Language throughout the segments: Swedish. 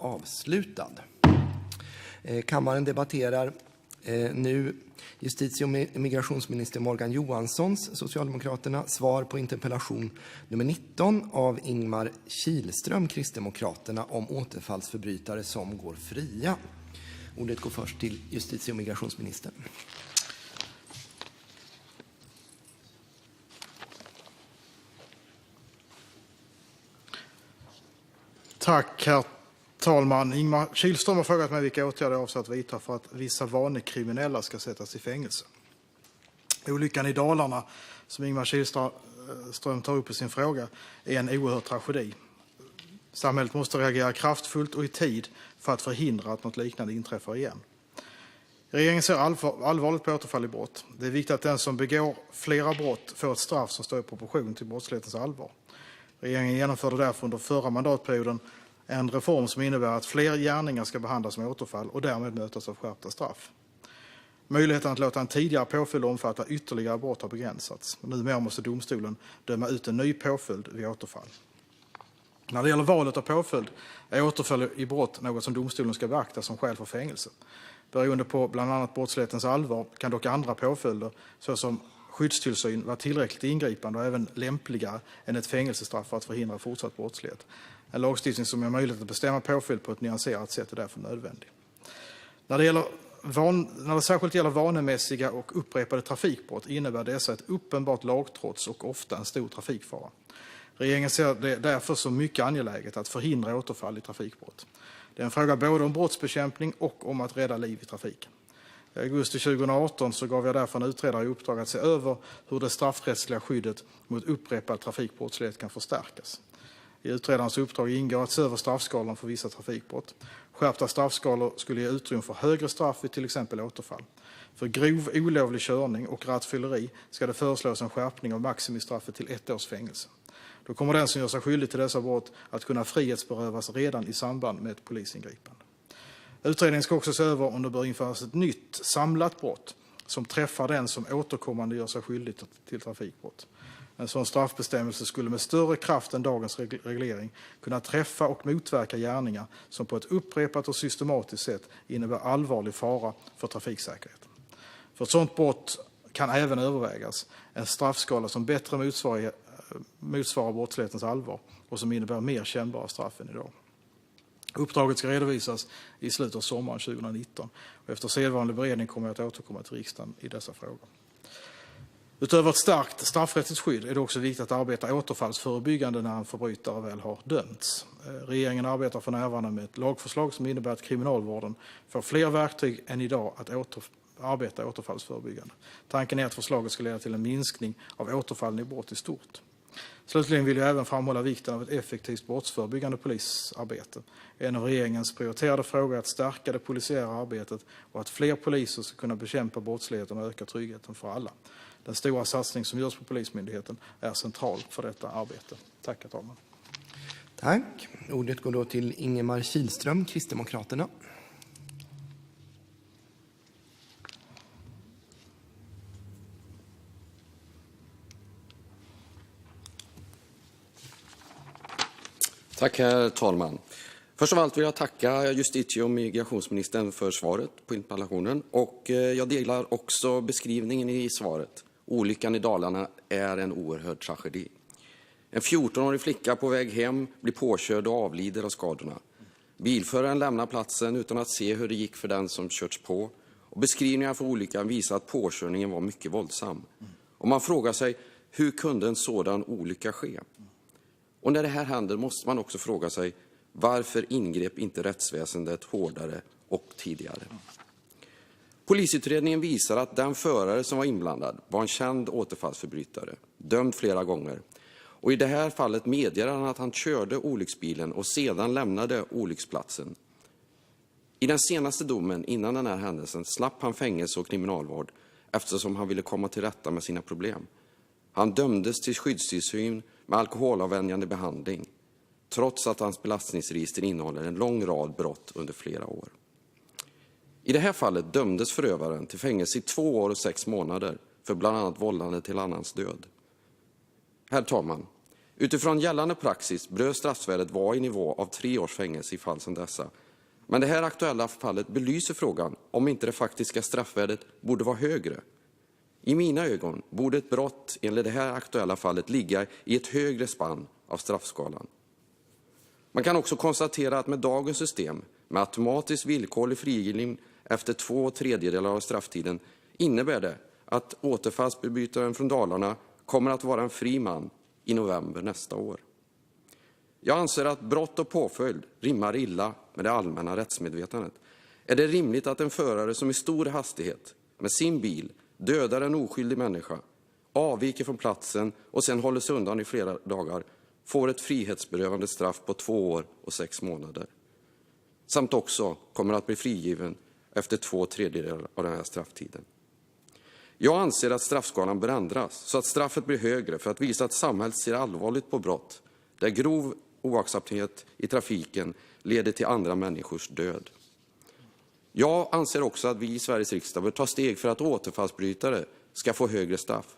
avslutad. Kammaren debatterar nu justitie- och migrationsminister Morgan Johanssons, Socialdemokraterna, svar på interpellation nummer 19 av Ingmar Kihlström, Kristdemokraterna, om återfallsförbrytare som går fria. Ordet går först till justitie- och migrationsministern. Tack, herr talman. Ingmar Kihlström har frågat mig vilka åtgärder jag avser att vidta för att vissa vanekriminella ska sättas i fängelse. Olyckan i Dalarna, som Ingmar Kihlström tar upp i sin fråga, är en oerhörd tragedi. Samhället måste reagera kraftfullt och i tid för att förhindra att något liknande inträffar igen. Regeringen ser allvarligt på återfall i brott. Det är viktigt att den som begår flera brott får ett straff som står i proportion till brottslighetens allvar. Regeringen genomförde därför under förra mandatperioden en reform som innebär att fler gärningar ska behandlas som återfall och därmed mötas av skärpta straff. Möjligheten att låta en tidigare påföljd omfatta ytterligare brott har begränsats. Numera måste domstolen döma ut en ny påföljd vid återfall. När det gäller valet av påföljd är återfall i brott något som domstolen ska beakta som skäl för fängelse. Beroende på bland annat brottslighetens allvar kan dock andra påföljder, såsom skyddstillsyn, vara tillräckligt ingripande och även lämpligare än ett fängelsestraff för att förhindra fortsatt brottslighet. En lagstiftning som ger möjlighet att bestämma påföljd på ett nyanserat sätt är därför nödvändig. När det särskilt gäller vanemässiga och upprepade trafikbrott innebär dessa ett uppenbart lagtrots och ofta en stor trafikfara. Regeringen ser det därför som mycket angeläget att förhindra återfall i trafikbrott. Det är en fråga både om brottsbekämpning och om att rädda liv i trafiken. I augusti 2018 gav jag därför en utredare i uppdrag att se över hur det straffrättsliga skyddet mot upprepad trafikbrottslighet kan förstärkas. I utredarens uppdrag ingår att se över straffskalan för vissa trafikbrott. Skärpta straffskalor skulle ge utrymme för högre straff vid till exempel återfall. För grov olovlig körning och rattfylleri ska det föreslås en skärpning av maximistraffet till 1 års fängelse. Då kommer den som gör sig skyldig till dessa brott att kunna frihetsberövas redan i samband med ett polisingripande. Utredningen ska också se över om det bör införas ett nytt samlat brott som träffar den som återkommande gör sig skyldig till trafikbrott. En sån straffbestämmelse skulle med större kraft än dagens reglering kunna träffa och motverka gärningar som på ett upprepat och systematiskt sätt innebär allvarlig fara för trafiksäkerheten. För ett sådant brott kan även övervägas en straffskala som bättre motsvarar brottslighetens allvar och som innebär mer kännbara straff än idag. Uppdraget ska redovisas i slutet av sommaren 2019 och efter sedvanlig beredning kommer jag att återkomma till riksdagen i dessa frågor. Utöver ett starkt straffrättsligt skydd är det också viktigt att arbeta återfallsförebyggande när en förbrytare väl har dömts. Regeringen arbetar för närvarande med ett lagförslag som innebär att kriminalvården får fler verktyg än idag att arbeta återfallsförebyggande. Tanken är att förslaget ska leda till en minskning av återfallen i brott i stort. Slutligen vill jag även framhålla vikten av ett effektivt brottsförebyggande polisarbete. En av regeringens prioriterade frågor är att stärka det polisiära arbetet och att fler poliser ska kunna bekämpa brottsligheten och öka tryggheten för alla. Den stora satsning som görs på Polismyndigheten är central för detta arbete. Tack, herr talman. Tack. Ordet går då till Ingmar Kihlström, Kristdemokraterna. Tack, herr talman. Först av allt vill jag tacka justitie- och migrationsministern för svaret på interpellationen. Och jag delar också beskrivningen i svaret. Olyckan i Dalarna är en oerhörd tragedi. En 14-årig flicka på väg hem blir påkörd och avlider av skadorna. Bilföraren lämnar platsen utan att se hur det gick för den som körts på. Och beskrivningar för olyckan visar att påkörningen var mycket våldsam. Och man frågar sig, hur kunde en sådan olycka ske? Och när det här händer måste man också fråga sig, varför ingrep inte rättsväsendet hårdare och tidigare? Polisutredningen visar att den förare som var inblandad var en känd återfallsförbrytare, dömd flera gånger. Och i det här fallet medger han att han körde olycksbilen och sedan lämnade olycksplatsen. I den senaste domen innan den här händelsen slapp han fängelse och kriminalvård eftersom han ville komma till rätta med sina problem. Han dömdes till skyddstillsyn med alkoholavvänjande behandling, trots att hans belastningsregister innehåller en lång rad brott under flera år. I det här fallet dömdes förövaren till fängelse i 2 år och 6 månader för bland annat vållande till annans död. Herr talman, Utifrån gällande praxis bör straffvärdet vara i nivå av 3 års fängelse i fall som dessa. Men det här aktuella fallet belyser frågan om inte det faktiska straffvärdet borde vara högre. I mina ögon borde ett brott enligt det här aktuella fallet ligga i ett högre spann av straffskalan. Man kan också konstatera att med dagens system med automatisk villkorlig frigivning efter 2/3 av strafftiden innebär det att återfallsförbrytaren från Dalarna kommer att vara en fri man i november nästa år. Jag anser att brott och påföljd rimmar illa med det allmänna rättsmedvetandet. Är det rimligt att en förare som i stor hastighet med sin bil dödar en oskyldig människa, avviker från platsen och sedan håller sig undan i flera dagar får ett frihetsberövande straff på 2 år och 6 månader? Samt också kommer att bli frigiven efter 2/3 av den här strafftiden. Jag anser att straffskalan bör ändras så att straffet blir högre för att visa att samhället ser allvarligt på brott där grov oaktsamhet i trafiken leder till andra människors död. Jag anser också att vi i Sveriges riksdag bör ta steg för att återfallsbrytare ska få högre straff.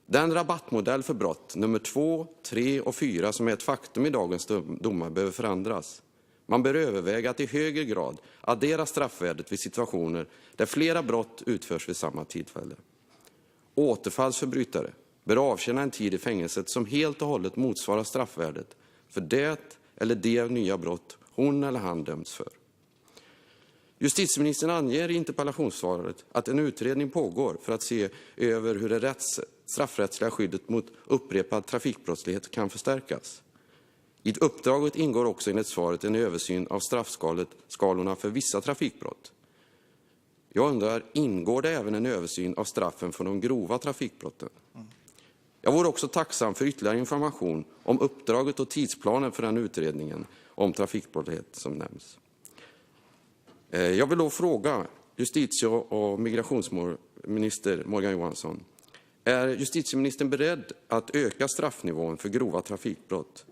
Den rabattmodell för brott nummer 2, 3 och 4 som är ett faktum i dagens domar behöver förändras. Man bör överväga att i högre grad addera straffvärdet vid situationer där flera brott utförs vid samma tillfälle. Återfallsförbrytare bör avtjäna en tid i fängelset som helt och hållet motsvarar straffvärdet för det eller de nya brott hon eller han dömts för. Justitieministern anger i interpellationssvaret att en utredning pågår för att se över hur det straffrättsliga skyddet mot upprepad trafikbrottslighet kan förstärkas. I uppdraget ingår också enligt svaret en översyn av straffskalorna för vissa trafikbrott. Jag undrar, ingår det även en översyn av straffen för de grova trafikbrotten? Jag vore också tacksam för ytterligare information om uppdraget och tidsplanen för den utredningen om trafikbrottslighet som nämns. Jag vill då fråga justitie- och migrationsminister Morgan Johansson: är justitieministern beredd att öka straffnivån för grova trafikbrott?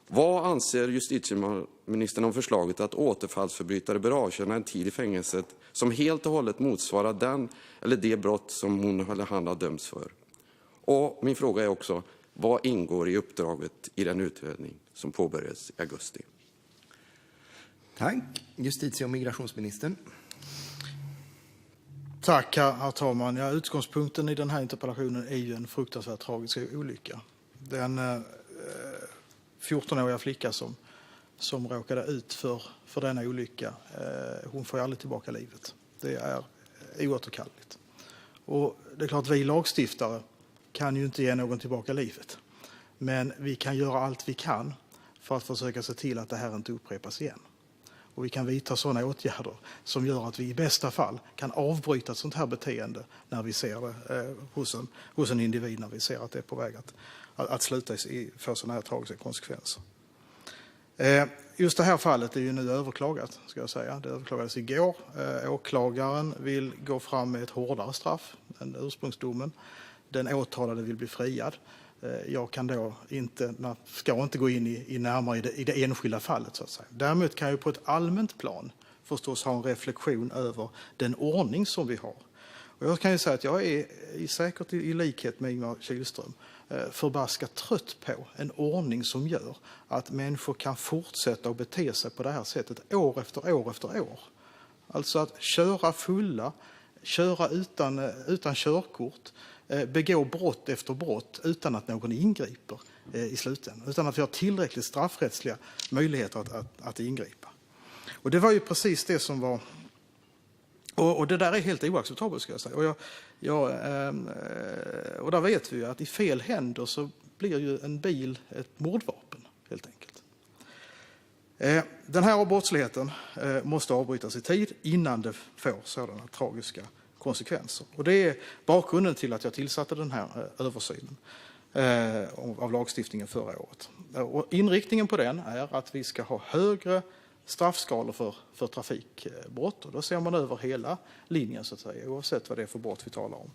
Vad anser justitieministern om förslaget att återfallsförbrytare bör avtjäna en tid i fängelset som helt och hållet motsvarar den eller de brott som hon eller han har dömts för? Och min fråga är också, vad ingår i uppdraget i den utredning som påbörjades i augusti? Tack. Justitie- och migrationsministern. Tack, herr talman. Ja, utgångspunkten i den här interpellationen är ju en fruktansvärt tragisk olycka. Den 14-åriga flicka som råkade ut för denna olycka, hon får ju aldrig tillbaka livet. Det är oåterkalleligt. Och det är klart att vi lagstiftare kan ju inte ge någon tillbaka livet. Men vi kan göra allt vi kan för att försöka se till att det här inte upprepas igen. Och vi kan vidta sådana åtgärder som gör att vi i bästa fall kan avbryta ett sånt här beteende när vi ser det hos en individ, när vi ser att det är på väg att sluta få sådana här tragiska konsekvenser. Just det här fallet är ju nu överklagat, ska jag säga. Det överklagades igår. Åklagaren vill gå fram med ett hårdare straff än ursprungsdomen. Den åtalade vill bli friad. Jag kan då ska inte gå in närmare i det enskilda fallet, så att säga. Däremot kan jag på ett allmänt plan förstås ha en reflektion över den ordning som vi har. Och jag kan ju säga att jag är säkert i likhet med Ingemar Kihlström förbaskat trött på en ordning som gör att människor kan fortsätta att bete sig på det här sättet år efter år efter år. Alltså att köra fulla, köra utan körkort, begå brott efter brott utan att någon ingriper i slutändan. Utan att vi har tillräckligt straffrättsliga möjligheter att ingripa. Och det var ju precis det som var... Och det där är helt oacceptabelt, ska jag säga. Och där vet vi ju att i fel händer så blir ju en bil ett mordvapen, helt enkelt. Den här brottsligheten måste avbrytas i tid innan det får sådana tragiska konsekvenser. Och det är bakgrunden till att jag tillsatte den här översynen av lagstiftningen förra året. Och inriktningen på den är att vi ska ha högre straffskalor för trafikbrott. Och då ser man över hela linjen, så att säga, oavsett vad det är för brott vi talar om.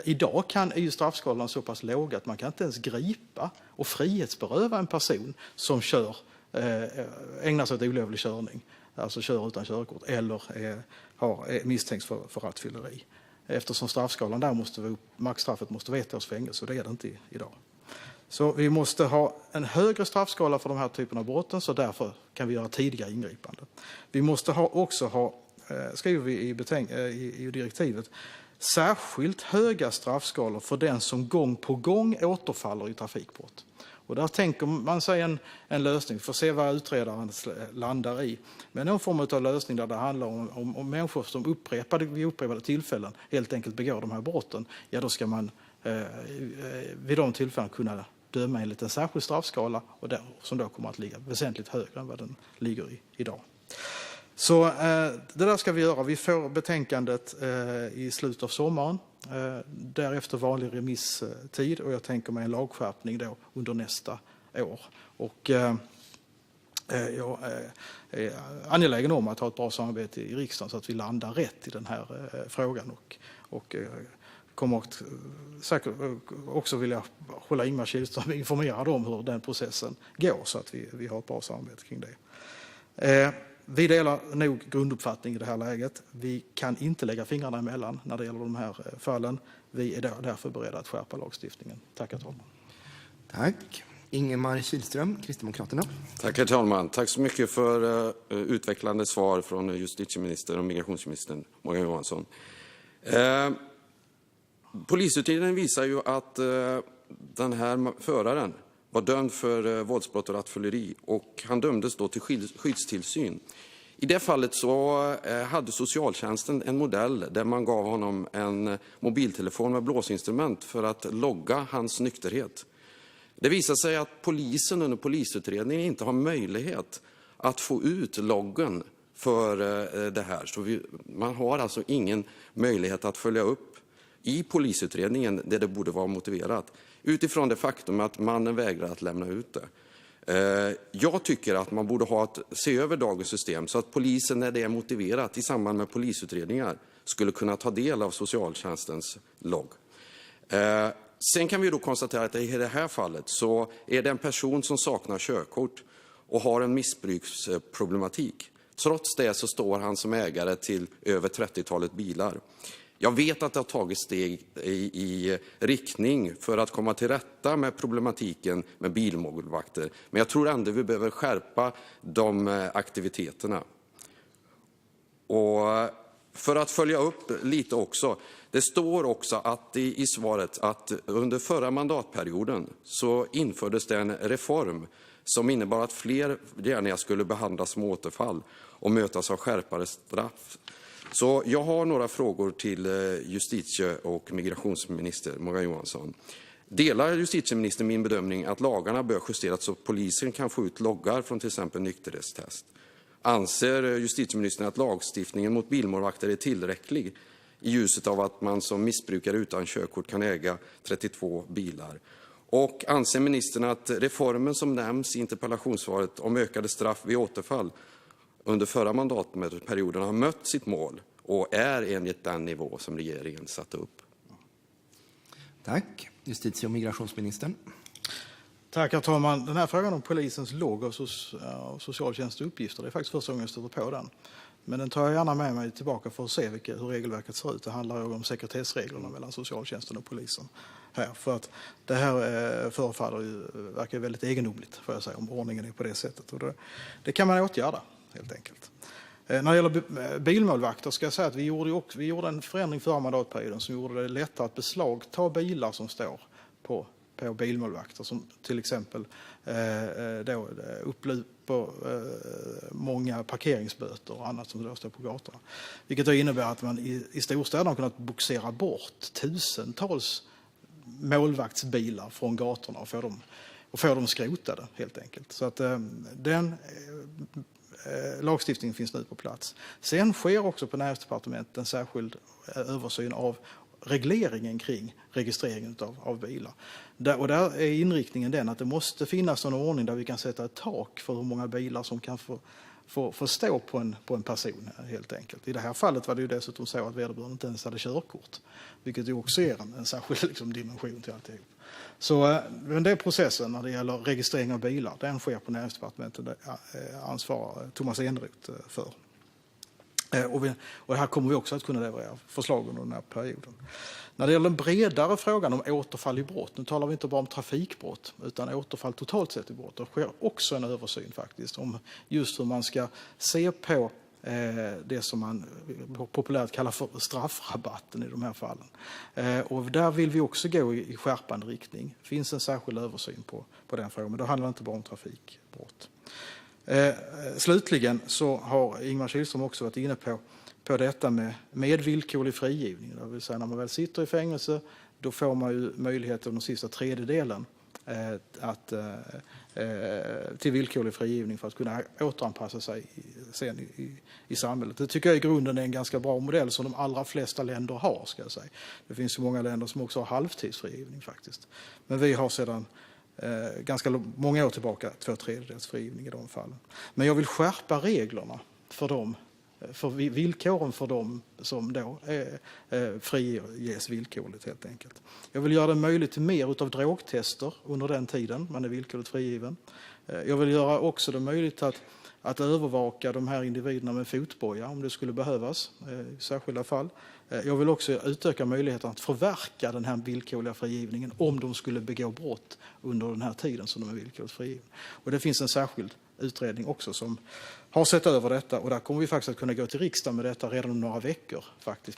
Idag är ju straffskalorna så pass låga att man kan inte ens gripa och frihetsberöva en person som ägnar sig åt olovlig körning, alltså kör utan körkort, eller är misstänkt för rattfylleri. Eftersom straffskalan där maxstraffet måste vara 1 års fängelse, och det är det inte idag. Så vi måste ha en högre straffskala för de här typerna av brotten, så därför kan vi göra tidiga ingripanden. Vi måste också ha, skriver vi i direktivet, särskilt höga straffskalor för den som gång på gång återfaller i trafikbrott. Och där tänker man sig en lösning, för att se vad utredaren landar i. Men någon form av lösning där det handlar om människor som vid upprepade tillfällen helt enkelt begår de här brotten. Ja, då ska man vid de tillfällen kunna döma enligt en särskild straffskala, och som då kommer att ligga väsentligt högre än vad den ligger i idag. Så det där ska vi göra. Vi får betänkandet i slutet av sommaren. Därefter vanlig remisstid, och jag tänker mig en lagskärpning då under nästa år. Och jag är angelägen om att ha ett bra samarbete i riksdagen så att vi landar rätt i den här frågan, och kommer säkert också vilja hålla Ingemar Kihlström informerad om hur den processen går, så att vi har ett bra samarbete kring det. Vi delar nog grunduppfattning i det här läget. Vi kan inte lägga fingrarna emellan när det gäller de här fallen. Vi är därför beredda att skärpa lagstiftningen. Tack, herr talman. Tack. Ingemar Kihlström, Kristdemokraterna. Tack, herr talman. Tack så mycket för utvecklande svar från justitieminister och migrationsministern Morgan Johansson. Polisutredningen visar ju att den här föraren var dömd för våldsbrott och rattfylleri, och han dömdes då till skyddstillsyn. I det fallet så hade socialtjänsten en modell där man gav honom en mobiltelefon med blåsinstrument för att logga hans nykterhet. Det visar sig att polisen under polisutredningen inte har möjlighet att få ut loggen för det här. Så man har alltså ingen möjlighet att följa upp i polisutredningen där det borde vara motiverat, utifrån det faktum att mannen vägrar att lämna ut det. Jag tycker att man borde se över dagens system så att polisen, när det är motiverat i samband med polisutredningar, skulle kunna ta del av socialtjänstens logg. Sen kan vi då konstatera att i det här fallet så är det en person som saknar körkort och har en missbruksproblematik. Trots det så står han som ägare till över 30-talet bilar. Jag vet att det har tagit steg i riktning för att komma till rätta med problematiken med bilmålvakter. Men jag tror ändå vi behöver skärpa de aktiviteterna. Och för att följa upp lite också. Det står också att i svaret att under förra mandatperioden så infördes det en reform som innebar att fler gärningar skulle behandlas som återfall och mötas av skärpare straff. Så jag har några frågor till justitie- och migrationsminister Morgan Johansson. Delar justitieministern min bedömning att lagarna bör justeras så att polisen kan få ut loggar från till exempel nykterhetstest? Anser justitieministern att lagstiftningen mot bilmålvakter är tillräcklig i ljuset av att man som missbrukare utan körkort kan äga 32 bilar? Och anser ministern att reformen som nämns i interpellationssvaret om ökade straff vid återfall under förra mandatperioden har mött sitt mål och är enligt den nivå som regeringen satte upp? Tack. Justitie- och migrationsministern. Tack, herr talman. Den här frågan om polisens logg och socialtjänstuppgifter, det är faktiskt första gången jag stöter på den. Men den tar jag gärna med mig tillbaka för att se hur regelverket ser ut. Det handlar ju om sekretessreglerna mellan socialtjänsten och polisen här. För att det här verkar väldigt egendomligt, får jag säga, om ordningen är på det sättet. Och det kan man åtgärda, helt enkelt. När det gäller bilmålvakter ska jag säga att vi gjorde en förändring förra mandatperioden som gjorde det lättare att beslagta bilar som står på bilmålvakter, som till exempel upplöper många parkeringsböter och annat som då står på gatorna. Vilket då innebär att man i storstäderna har kunnat boxera bort tusentals målvaktsbilar från gatorna och få dem skrotade, helt enkelt. Så att den lagstiftningen finns nu på plats. Sen sker också på Näringsdepartementet en särskild översyn av regleringen kring registreringen av bilar. Och där är inriktningen den att det måste finnas en ordning där vi kan sätta ett tak för hur många bilar som kan få stå på en person, helt enkelt. I det här fallet var det ju dessutom så att vederbörande inte ens hade körkort, vilket ju också ger en särskild dimension till alltihop. Så men det är processen när det gäller registrering av bilar, den sker på Näringsdepartementet, det ansvarar Thomas Eneroth för. Och här kommer vi också att kunna leverera förslag under den här perioden. När det gäller den bredare frågan om återfall i brott, nu talar vi inte bara om trafikbrott utan återfall totalt sett i brott, då sker också en översyn faktiskt om just hur man ska se på det som man populärt kallar för straffrabatten i de här fallen. Och där vill vi också gå i skärpande riktning. Det finns en särskild översyn på den frågan, men då handlar det inte bara om trafikbrott. Slutligen så har Ingemar Kihlström också varit inne på detta med villkorlig frigivning. Det vill säga när man väl sitter i fängelse, då får man ju möjlighet av den sista tredjedelen till villkorlig frigivning för att kunna återanpassa sig sen i samhället. Det tycker jag i grunden är en ganska bra modell som de allra flesta länder har, ska jag säga. Det finns ju många länder som också har halvtidsfrigivning faktiskt. Men vi har sedan ganska många år tillbaka 2/3 frigivning i de fallen. Men jag vill skärpa reglerna för villkoren för dem som då friges villkorligt helt enkelt. Jag vill göra det möjligt till mer utav drogtester under den tiden man är villkorligt frigiven. Jag vill göra också det möjligt att övervaka de här individerna med fotboja om det skulle behövas i särskilda fall. Jag vill också utöka möjligheten att förverka den här villkorliga frigivningen om de skulle begå brott under den här tiden som de är villkorligt frigivna. Och det finns en särskild utredning också som har sett över detta, och där kommer vi faktiskt att kunna gå till riksdagen med detta redan om några veckor faktiskt.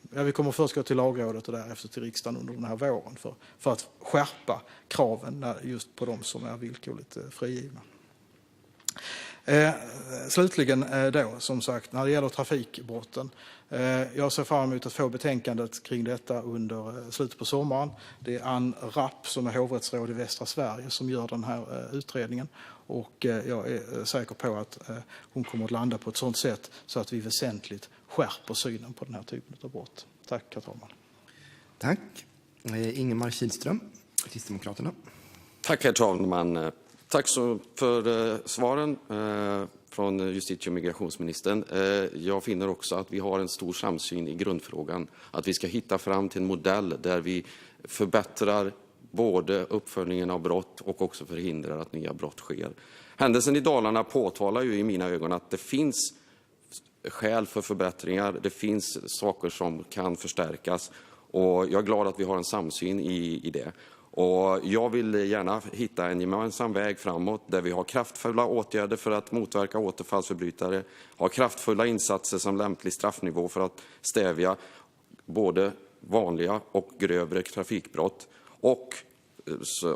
Vi kommer först gå till Lagrådet och därefter till riksdagen under den här våren för att skärpa kraven just på de som är villkorligt frigivna. Slutligen då, som sagt, när det gäller trafikbrotten. Jag ser fram emot att få betänkandet kring detta under slutet på sommaren. Det är Ann Rapp som är hovrättsråd i Västra Sverige som gör den här utredningen. Och jag är säker på att hon kommer att landa på ett sådant sätt så att vi väsentligt skärper synen på den här typen av brott. Tack, herr talman. Tack. Ingemar Kihlström, Kristdemokraterna. Tack, herr talman. Tack så för svaren från justitie- och migrationsministern. Jag finner också att vi har en stor samsyn i grundfrågan. Att vi ska hitta fram till en modell där vi förbättrar både uppföljningen av brott och också förhindrar att nya brott sker. Händelsen i Dalarna påtalar ju i mina ögon att det finns skäl för förbättringar. Det finns saker som kan förstärkas. Och jag är glad att vi har en samsyn i det. Och jag vill gärna hitta en gemensam väg framåt där vi har kraftfulla åtgärder för att motverka återfallsförbrytare, har kraftfulla insatser som lämplig straffnivå för att stävja både vanliga och grövre trafikbrott och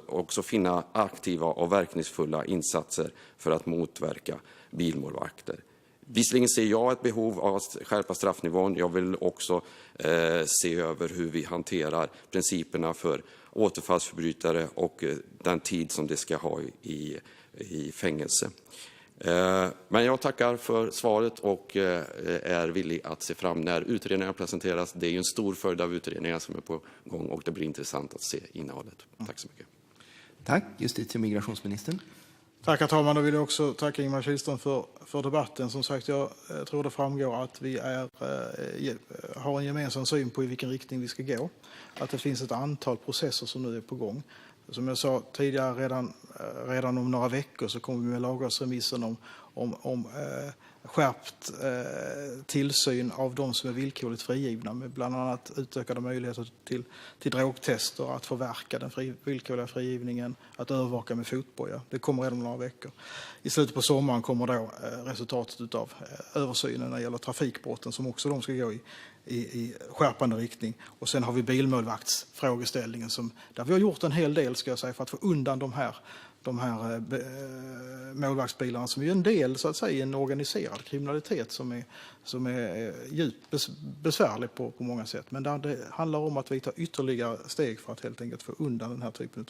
också finna aktiva och verkningsfulla insatser för att motverka bilmålvakter. Visserligen ser jag ett behov av att skärpa straffnivån. Jag vill också se över hur vi hanterar principerna för återfallsförbrytare och den tid som det ska ha i fängelse. Men jag tackar för svaret och är villig att se fram när utredningarna presenteras. Det är ju en stor följd av utredningar som är på gång och det blir intressant att se innehållet. Tack så mycket. Tack, justitie- och migrationsministern. Tack, herr talman. Då vill jag också tacka Ingemar Kihlström för debatten. Som sagt, jag tror det framgår att vi har en gemensam syn på i vilken riktning vi ska gå. Att det finns ett antal processer som nu är på gång. Som jag sa tidigare, redan om några veckor så kommer vi med lagrådsremissen om skärpt tillsyn av de som är villkorligt frigivna med bland annat utökade möjligheter till drogtester, att förverka den villkorliga frigivningen, att övervaka med fotboja. Det kommer redan om några veckor. I slutet på sommaren kommer då resultatet av översynen när det gäller trafikbrotten som också de ska gå i skärpande riktning. Och sen har vi bilmålvaktsfrågeställningen där vi har gjort en hel del, ska jag säga, för att få undan de här målvaktsbilarna som är en del, så att säga, i en organiserad kriminalitet som är djupt besvärlig på många sätt. Men där det handlar om att vi tar ytterligare steg för att helt enkelt få undan den här typen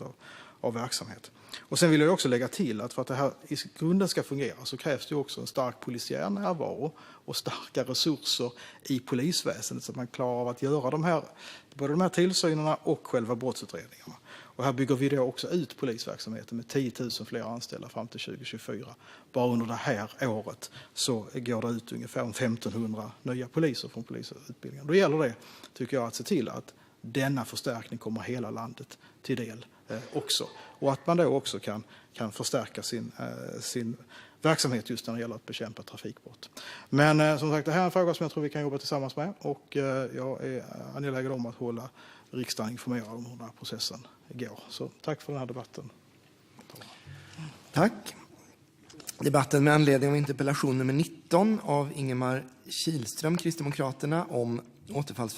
av verksamhet. Och sen vill jag också lägga till att för att det här i grunden ska fungera så krävs det också en stark polisiär närvaro och starka resurser i polisväsendet så att man klarar av att göra både de här tillsynerna och själva brottsutredningarna. Och här bygger vi då också ut polisverksamheten med 10 000 fler anställda fram till 2024. Bara under det här året så går det ut ungefär 1500 nya poliser från polisutbildningen. Då gäller det, tycker jag, att se till att denna förstärkning kommer hela landet till del också. Och att man då också kan förstärka sin verksamhet just när det gäller att bekämpa trafikbrott. Men som sagt, det här är en fråga som jag tror vi kan jobba tillsammans med, och jag är angelägen om att hålla riksdagen informerad om hur den här processen går. Så tack för den här debatten. Tack. Debatten med anledning av interpellation nummer 19 av Ingemar Kihlström, Kristdemokraterna, om återfall